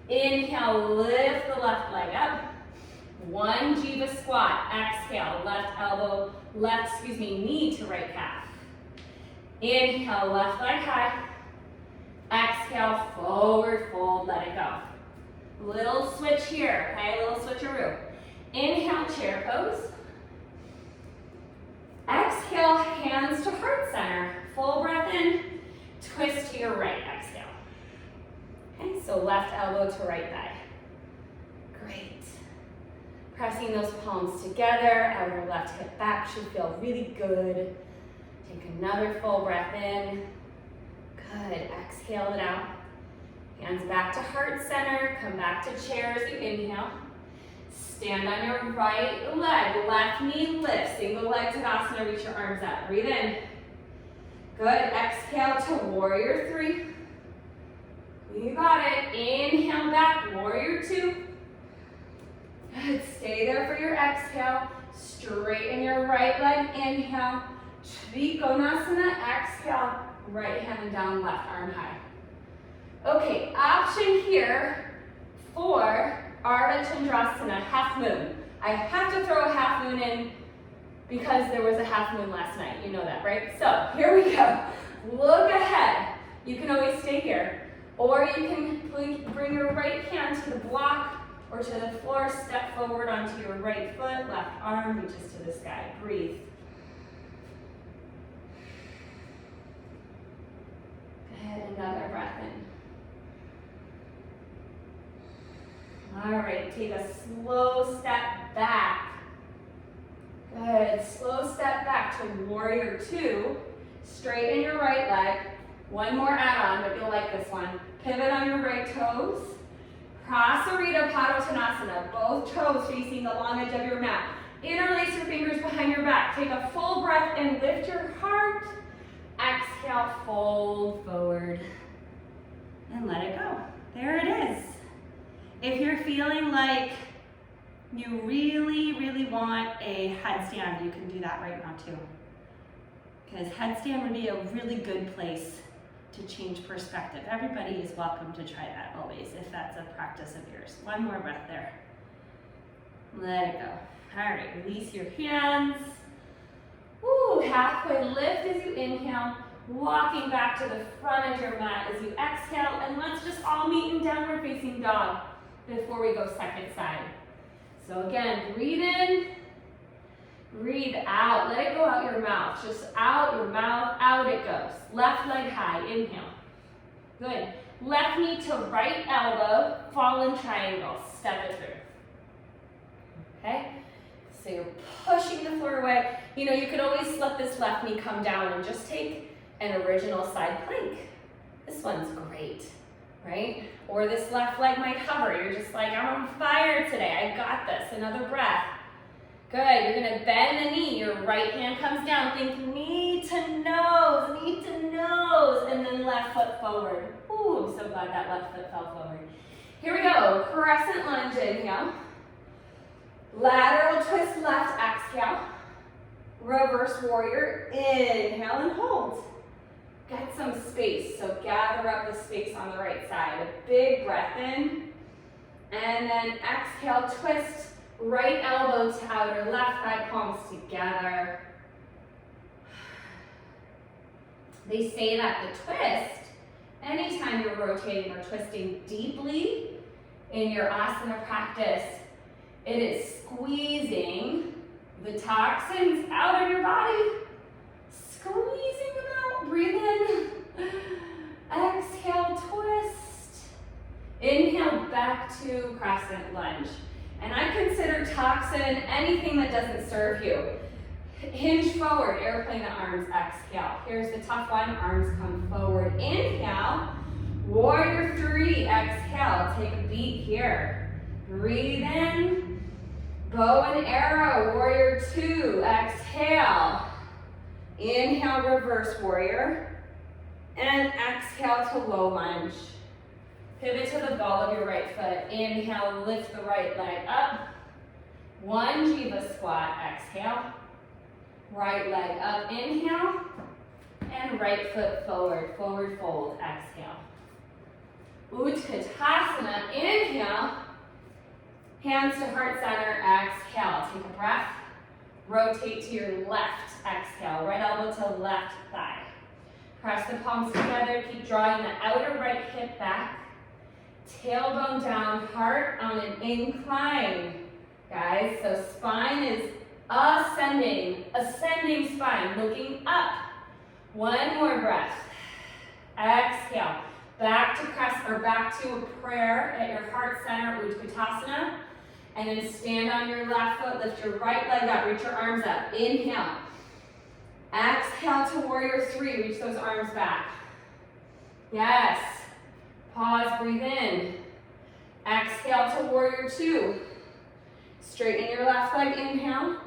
Inhale, lift the left leg up. One Jiva squat. Exhale, knee to right calf. Inhale, left leg high. Exhale, forward fold, let it go. Little switch here, okay? Little switcheroo. Inhale, chair pose. Exhale, hands to heart center. Full breath in, twist to your right, exhale. Okay, so left elbow to right thigh. Great. Pressing those palms together, outer left hip back should feel really good. Take another full breath in. Good, exhale it out. Hands back to heart center, come back to chair as you inhale. Stand on your right leg, left knee lift, single leg Tadasana, reach your arms up. Breathe in. Good, exhale to warrior 3. You got it. Inhale back, warrior 2. Good, stay there for your exhale. Straighten your right leg, inhale. Trikonasana, exhale. Right hand down, left arm high. Okay, option here for Ardha Chandrasana, half moon. I have to throw a half moon in because there was a half moon last night. You know that, right? So here we go. Look ahead. You can always stay here. Or you can bring your right hand to the block or to the floor. Step forward onto your right foot. Left arm reaches to the sky. Breathe. Good. Another breath in. All right, take a slow step back. Good, slow step back to warrior 2. Straighten your right leg. One more add-on, but you'll like this one. Pivot on your right toes. Prasarita Padottanasana, both toes facing the long edge of your mat. Interlace your fingers behind your back. Take a full breath and lift your heart. Exhale, fold forward. And let it go. There it is. If you're feeling like you really, really want a headstand, you can do that right now too. Because headstand would be a really good place to change perspective. Everybody is welcome to try that always, if that's a practice of yours. One more breath there. Let it go. All right, release your hands. Woo, halfway lift as you inhale. Walking back to the front of your mat as you exhale. And let's just all meet in downward facing dog before we go second side. So again, breathe in, breathe out. Let it go out your mouth. Just out your mouth, out it goes. Left leg high, inhale. Good. Left knee to right elbow, fallen triangle. Step it through. Okay? So you're pushing the floor away. You know, you could always let this left knee come down and just take an original side plank. This one's great, right? Or this left leg might hover. You're just like, I'm on fire today. I got this. Another breath. Good. You're going to bend the knee. Your right hand comes down. Think knee to nose, and then left foot forward. Ooh, I'm so glad that left foot fell forward. Here we go. Crescent lunge, inhale. Lateral twist left, exhale. Reverse warrior, inhale and hold. Get some space, so gather up the space on the right side. A big breath in, and then exhale, twist Right elbow to outer left thigh, palms together. They say that the twist, anytime you're rotating or twisting deeply in your asana practice, it is squeezing the toxins out of your body. Squeezing them out. Breathe in. Exhale, twist. Inhale, back to crescent lunge. And I consider toxin anything that doesn't serve you. Hinge forward, airplane the arms, exhale. Here's the tough one, arms come forward. Inhale, warrior three, exhale. Take a beat here. Breathe in, bow and arrow, warrior two, exhale. Inhale, reverse warrior. And exhale to low lunge. Pivot to the ball of your right foot. Inhale, lift the right leg up. One Jiva squat, exhale. Right leg up, inhale. And right foot forward, forward fold, exhale. Utkatasana, inhale. Hands to heart center, exhale. Take a breath. Rotate to your left, exhale. Right elbow to left thigh. Press the palms together, keep drawing the outer right hip back. Tailbone down, heart on an incline, guys. So spine is ascending spine, looking up. One more breath. Exhale. Back to a prayer at your heart center, Utkatasana. And then stand on your left foot, lift your right leg up, reach your arms up. Inhale. Exhale to warrior three, reach those arms back. Yes. Pause, breathe in. Exhale to warrior two. Straighten your left leg, inhale.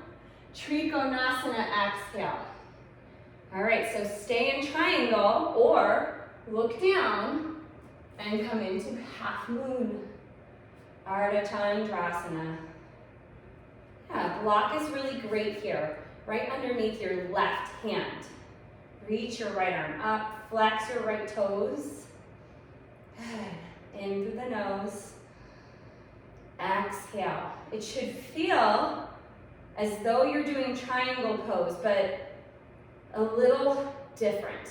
Trikonasana, exhale. All right, so stay in triangle or look down and come into half moon. Ardha Chandrasana. Yeah, block is really great here, right underneath your left hand. Reach your right arm up, flex your right toes. In through the nose. Exhale. It should feel as though you're doing triangle pose, but a little different.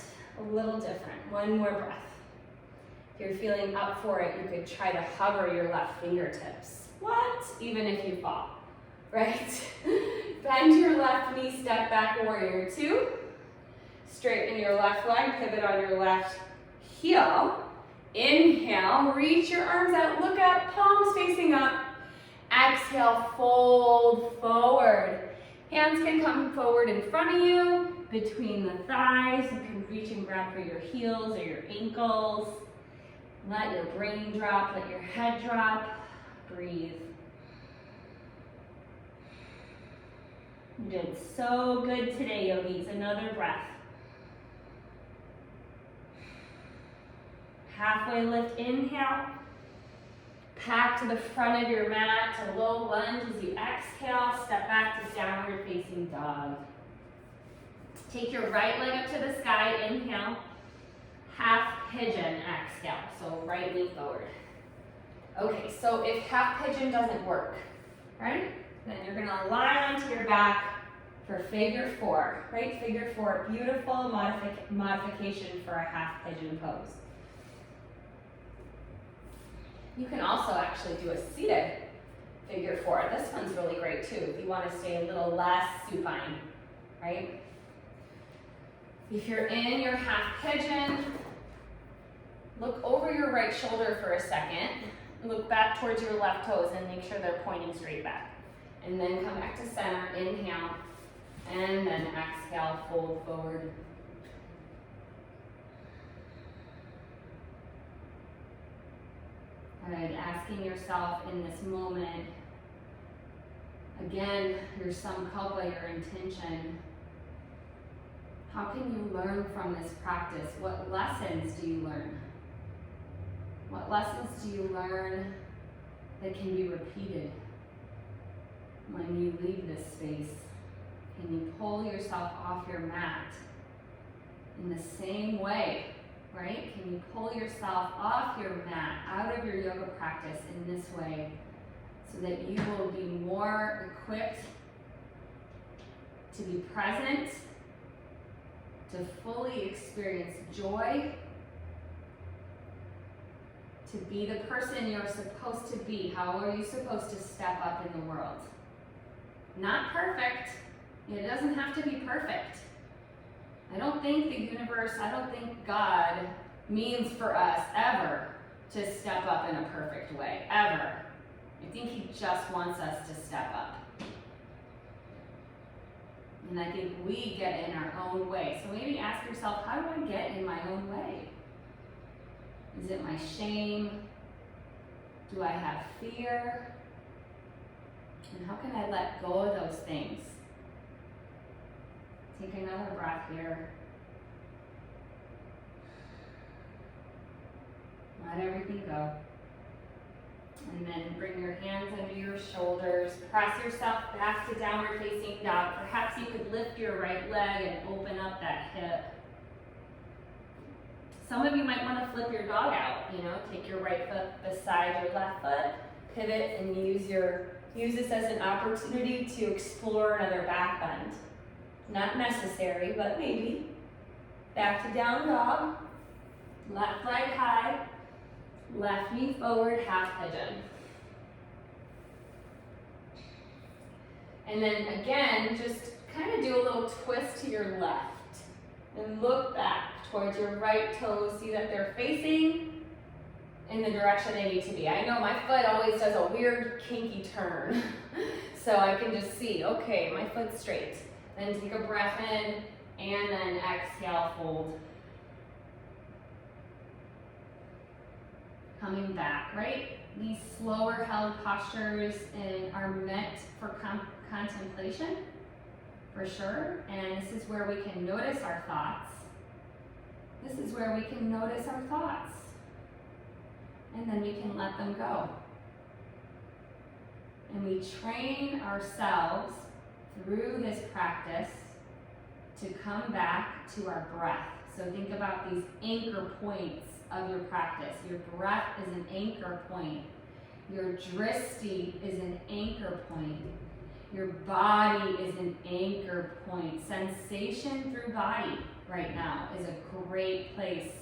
One more breath. If you're feeling up for it, you could try to hover your left fingertips. What? Even if you fall, right? Bend your left knee, step back, warrior two. Straighten your left leg, pivot on your left heel. Inhale, reach your arms out, look up, palms facing up. Exhale, fold forward. Hands can come forward in front of you, between the thighs. You can reach and grab for your heels or your ankles. Let your brain drop, let your head drop. Breathe. You did so good today, yogis. Another breath. Halfway lift, inhale. Pack to the front of your mat to low lunge as you exhale. Step back to downward facing dog. Take your right leg up to the sky, inhale. Half pigeon, exhale. So right knee forward. Okay, so if half pigeon doesn't work, right? Then you're gonna lie onto your back for figure four, right? Figure four, beautiful modification for a half pigeon pose. You can also actually do a seated figure four. This one's really great too, if you want to stay a little less supine, right? If you're in your half pigeon, look over your right shoulder for a second. Look back towards your left toes and make sure they're pointing straight back. And then come back to center, inhale, and then exhale, fold forward. Good, asking yourself in this moment, again, your samkalpa, your intention. How can you learn from this practice? What lessons do you learn? What lessons do you learn that can be repeated when you leave this space? Can you pull yourself off your mat in the same way, right? Can you pull yourself off your mat, out of your yoga practice in this way? so that you will be more equipped to be present, to fully experience joy, to be the person you're supposed to be. How are you supposed to step up in the world? Not perfect. It doesn't have to be perfect. I don't think the universe, I don't think God means for us ever to step up in a perfect way, ever. I think he just wants us to step up. And I think we get in our own way. So maybe ask yourself, how do I get in my own way? Is it my shame? Do I have fear? And how can I let go of those things? Take another breath here. Let everything go. And then bring your hands under your shoulders. Press yourself back to downward facing dog. Perhaps you could lift your right leg and open up that hip. Some of you might want to flip your dog out, take your right foot beside your left foot, pivot and use this as an opportunity to explore another back bend. Not necessary, but maybe. Back to down dog. Left leg high. Left knee forward, half pigeon. And then again, just kind of do a little twist to your left. And look back towards your right toes. See that they're facing in the direction they need to be. I know my foot always does a weird kinky turn. So I can just see, okay, my foot's straight. Then take a breath in and then exhale, fold. Coming back, right? These slower held postures are meant for contemplation, for sure. And this is where we can notice our thoughts. This is where we can notice our thoughts. And then we can let them go. And we train ourselves through this practice to come back to our breath. So think about these anchor points of your practice. Your breath is an anchor point. Your drishti is an anchor point. Your body is an anchor point. Sensation through body right now is a great place,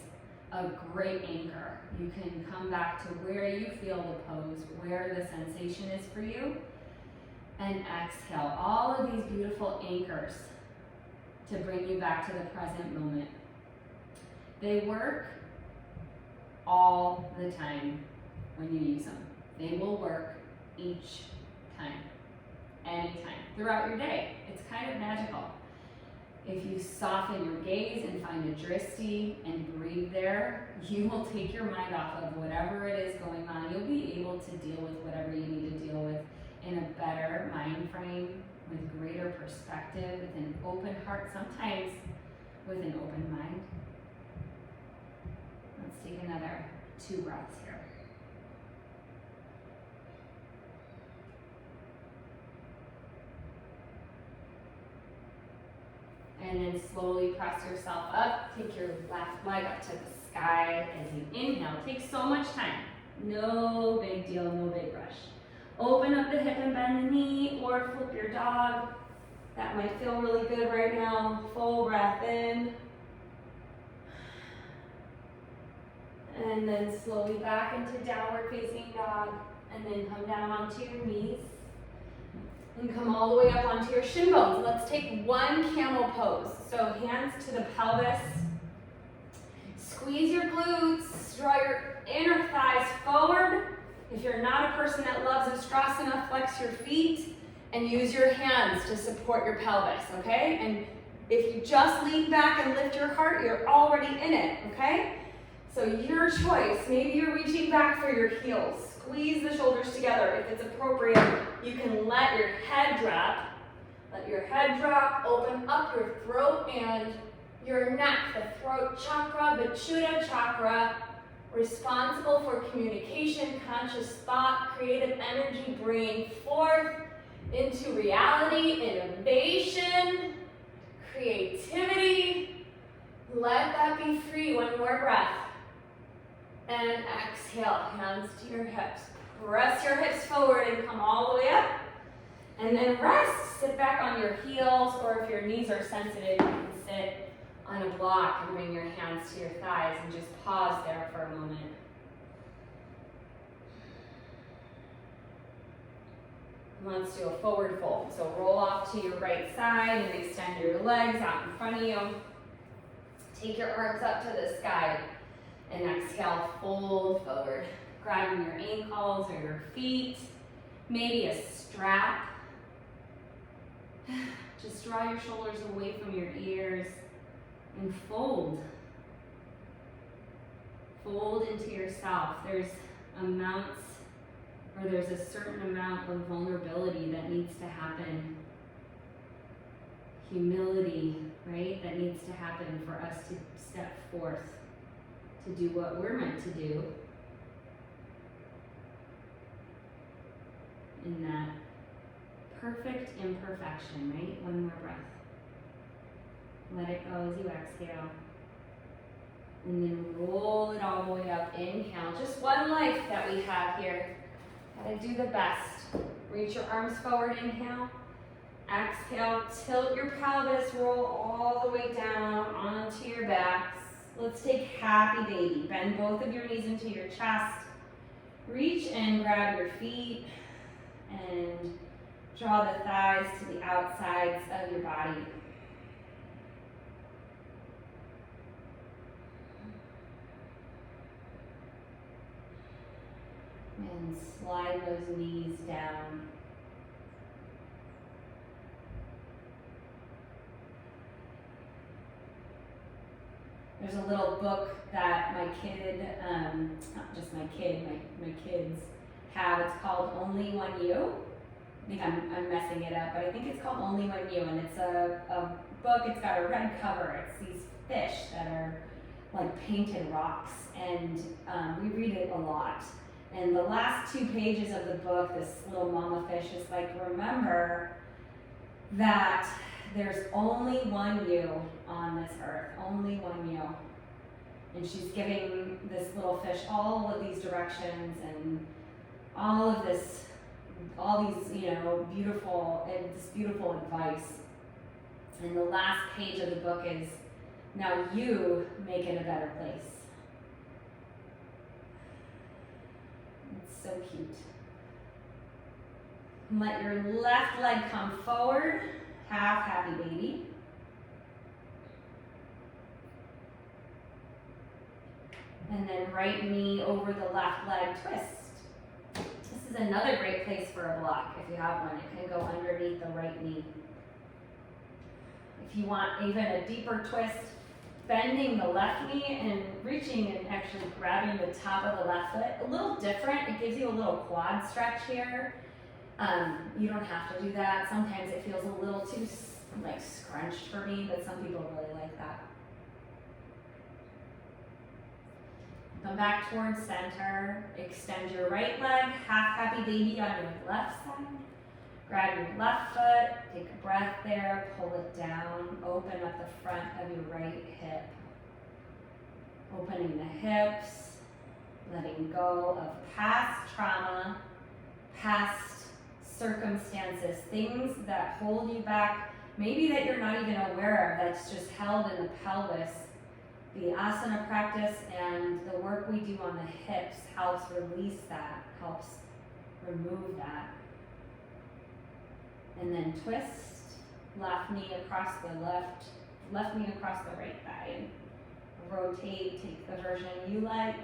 a great anchor. You can come back to where you feel the pose, where the sensation is for you, and exhale. All of these beautiful anchors to bring you back to the present moment. They work all the time when you use them. They will work each time, anytime, throughout your day. It's kind of magical. If you soften your gaze and find a drishti and breathe there, you will take your mind off of whatever it is going on. You'll be able to deal with whatever you need to deal with in a better mind frame, with greater perspective, with an open heart, sometimes with an open mind. Let's take another 2 breaths here. And then slowly press yourself up. Take your left leg up to the sky as you inhale. Take so much time. No big deal, no big rush. Open up the hip and bend the knee, or flip your dog. That might feel really good right now. Full breath in. And then slowly back into downward facing dog. And then come down onto your knees. And come all the way up onto your shin bones. Let's take one camel pose. So hands to the pelvis. Squeeze your glutes. Draw your inner thighs forward. If you're not a person that loves Ustrasana, flex your feet and use your hands to support your pelvis, okay? And if you just lean back and lift your heart, you're already in it, okay? So your choice. Maybe you're reaching back for your heels. Squeeze the shoulders together. If it's appropriate, you can let your head drop. Let your head drop, open up your throat and your neck. The throat chakra, the Vishuddha chakra, responsible for communication, conscious thought, creative energy, bringing forth into reality, innovation, creativity. Let that be free. One more breath. And exhale, hands to your hips. Press your hips forward and come all the way up. And then rest. Sit back on your heels, or if your knees are sensitive, you can sit on a block and bring your hands to your thighs and just pause there for a moment. Let's do a forward fold. So roll off to your right side and extend your legs out in front of you. Take your arms up to the sky and exhale, fold forward. Grabbing your ankles or your feet, maybe a strap. Just draw your shoulders away from your ears and fold. Fold into yourself. There's a certain amount of vulnerability that needs to happen. Humility, right? That needs to happen for us to step forth to do what we're meant to do. In that perfect imperfection, right? One more breath. Let it go as you exhale. And then roll it all the way up. Inhale. Just one life that we have here. Gotta do the best. Reach your arms forward. Inhale. Exhale. Tilt your pelvis. Roll all the way down onto your backs. Let's take happy baby. Bend both of your knees into your chest. Reach and grab your feet. And draw the thighs to the outsides of your body. And slide those knees down. There's a little book that my kid, not just my kid, my kids have. It's called Only One You. I think I'm messing it up, but I think it's called Only One You, and it's a book. It's got a red cover. It's these fish that are like painted rocks, and we read it a lot. And the last 2 pages of the book, this little mama fish is like, remember that there's only one you on this earth, only one you. And she's giving this little fish all of these directions and all these, beautiful advice. And the last page of the book is, now you make it a better place. It's so cute. Let your left leg come forward, half happy baby. And then right knee over the left leg, twist. This is another great place for a block if you have one. It can go underneath the right knee. If you want even a deeper twist, bending the left knee and reaching and actually grabbing the top of the left foot. A little different. It gives you a little quad stretch here. You don't have to do that. Sometimes it feels a little too scrunched for me, but some people really like that. Come back towards center. Extend your right leg, half happy baby on your left side. Grab your left foot, take a breath there, pull it down, open up the front of your right hip. Opening the hips, letting go of past trauma, past circumstances, things that hold you back, maybe that you're not even aware of, that's just held in the pelvis. The asana practice and the work we do on the hips helps release that, helps remove that. And then twist, left knee across the left knee across the right thigh. And rotate, take the version you like.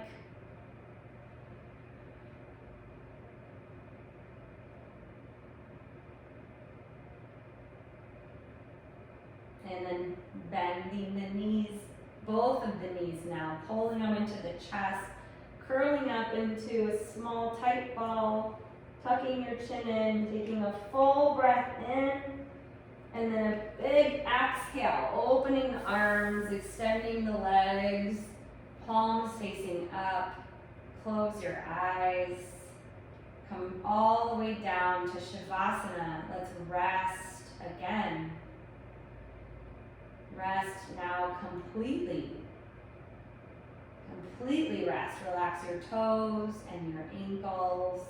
And then bending the knees, both of the knees now, pulling them into the chest, curling up into a small tight ball, tucking your chin in, taking a full breath in, and then a big exhale, opening the arms, extending the legs, palms facing up, close your eyes, come all the way down to Shavasana. Let's rest again. Rest now completely. Completely rest. Relax your toes and your ankles.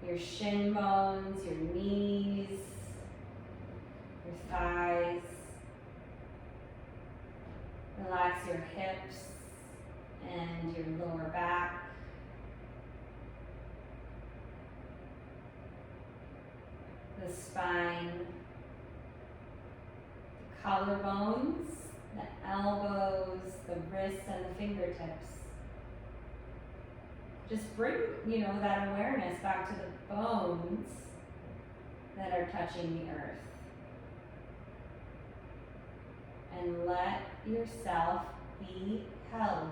your shin bones, your knees, your thighs. Relax your hips and your lower back. The spine, the collarbones, the elbows, the wrists, and the fingertips. Just bring, that awareness back to the bones that are touching the earth. And let yourself be held.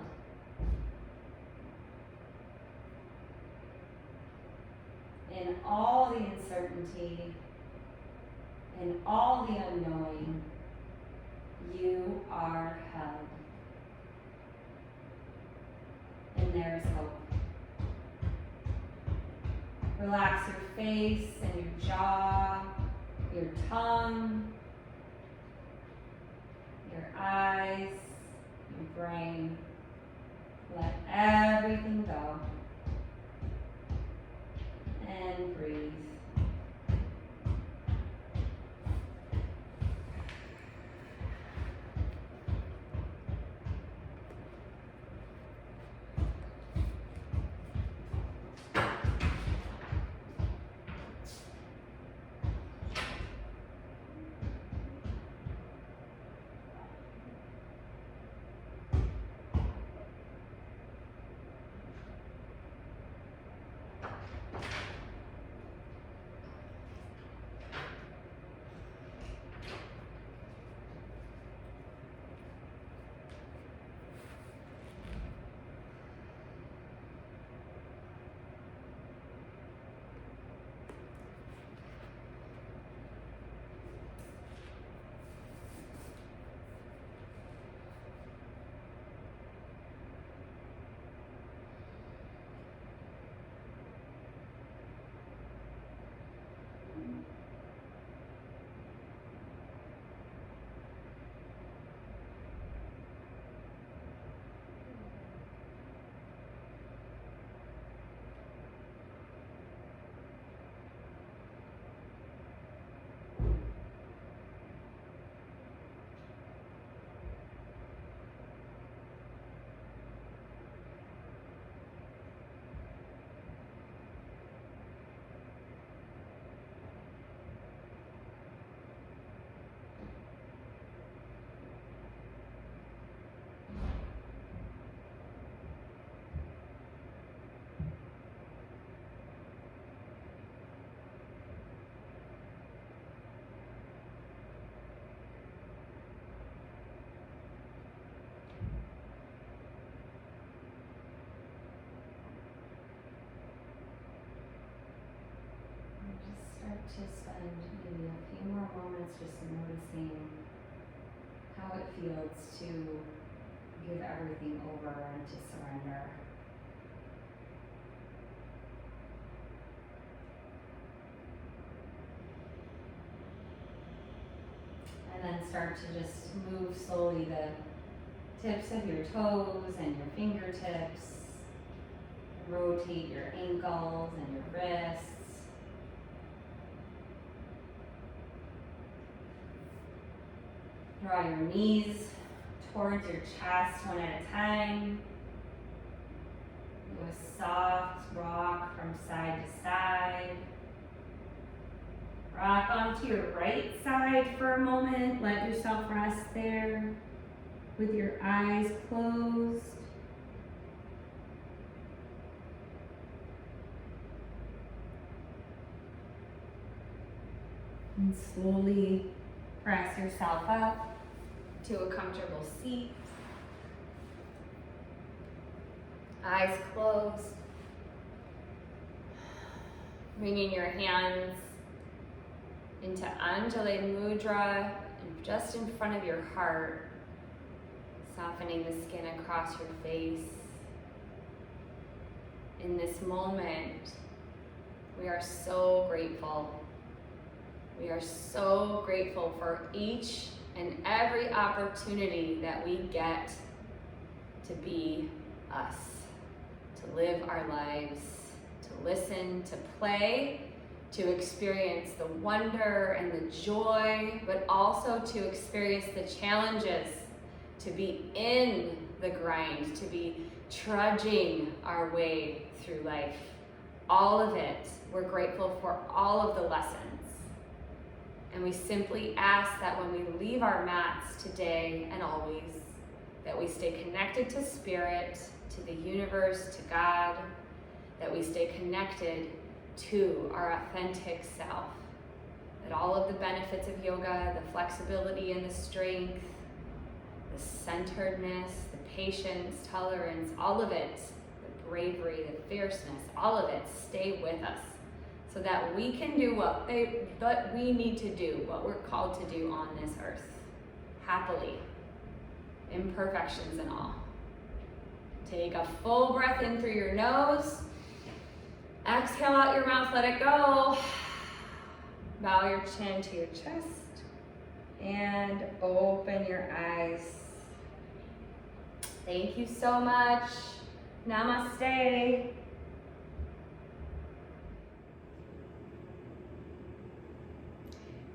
In all the uncertainty, in all the unknowing, you are held. And there is hope. Relax your face and your jaw, your tongue, your eyes, your brain. Let everything go. And breathe. Start to spend maybe a few more moments just noticing how it feels to give everything over and to surrender. And then start to just move slowly the tips of your toes and your fingertips. Rotate your ankles and your wrists. Draw your knees towards your chest one at a time. Do a soft rock from side to side. Rock onto your right side for a moment. Let yourself rest there with your eyes closed. And slowly press yourself up to a comfortable seat. Eyes closed. Bringing your hands into Undulating Mudra and just in front of your heart, softening the skin across your face. In this moment, we are so grateful. We are so grateful for each and every opportunity that we get to be us, to live our lives, to to listen, to play, to experience the wonder and the joy, but also to experience the challenges, to be in the grind, to be trudging our way through life. All of it, we're grateful for all of the lessons. And we simply ask that when we leave our mats today and always, that we stay connected to Spirit, to the universe, to God, that we stay connected to our authentic self. That all of the benefits of yoga, the flexibility and the strength, the centeredness, the patience, tolerance, all of it, the bravery, the fierceness, all of it stay with us so that we can do what we need to do, what we're called to do on this earth, happily, imperfections and all. Take a full breath in through your nose. Exhale out your mouth, let it go. Bow your chin to your chest and open your eyes. Thank you so much. Namaste.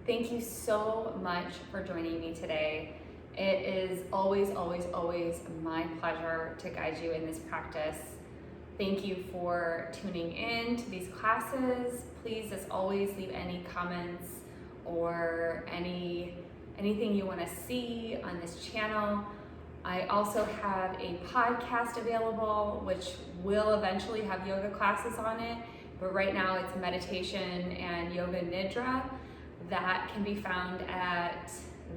Thank you so much for joining me today. It is always, always, always my pleasure to guide you in this practice. Thank you for tuning in to these classes. Please, as always, leave any comments or anything you want to see on this channel. I also have a podcast available, which will eventually have yoga classes on it, but right now it's meditation and yoga nidra. That can be found at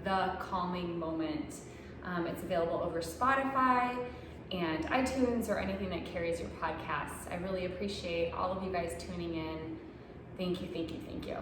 The Calming Moment. It's available over Spotify and iTunes or anything that carries your podcasts. I really appreciate all of you guys tuning in. Thank you, thank you, thank you.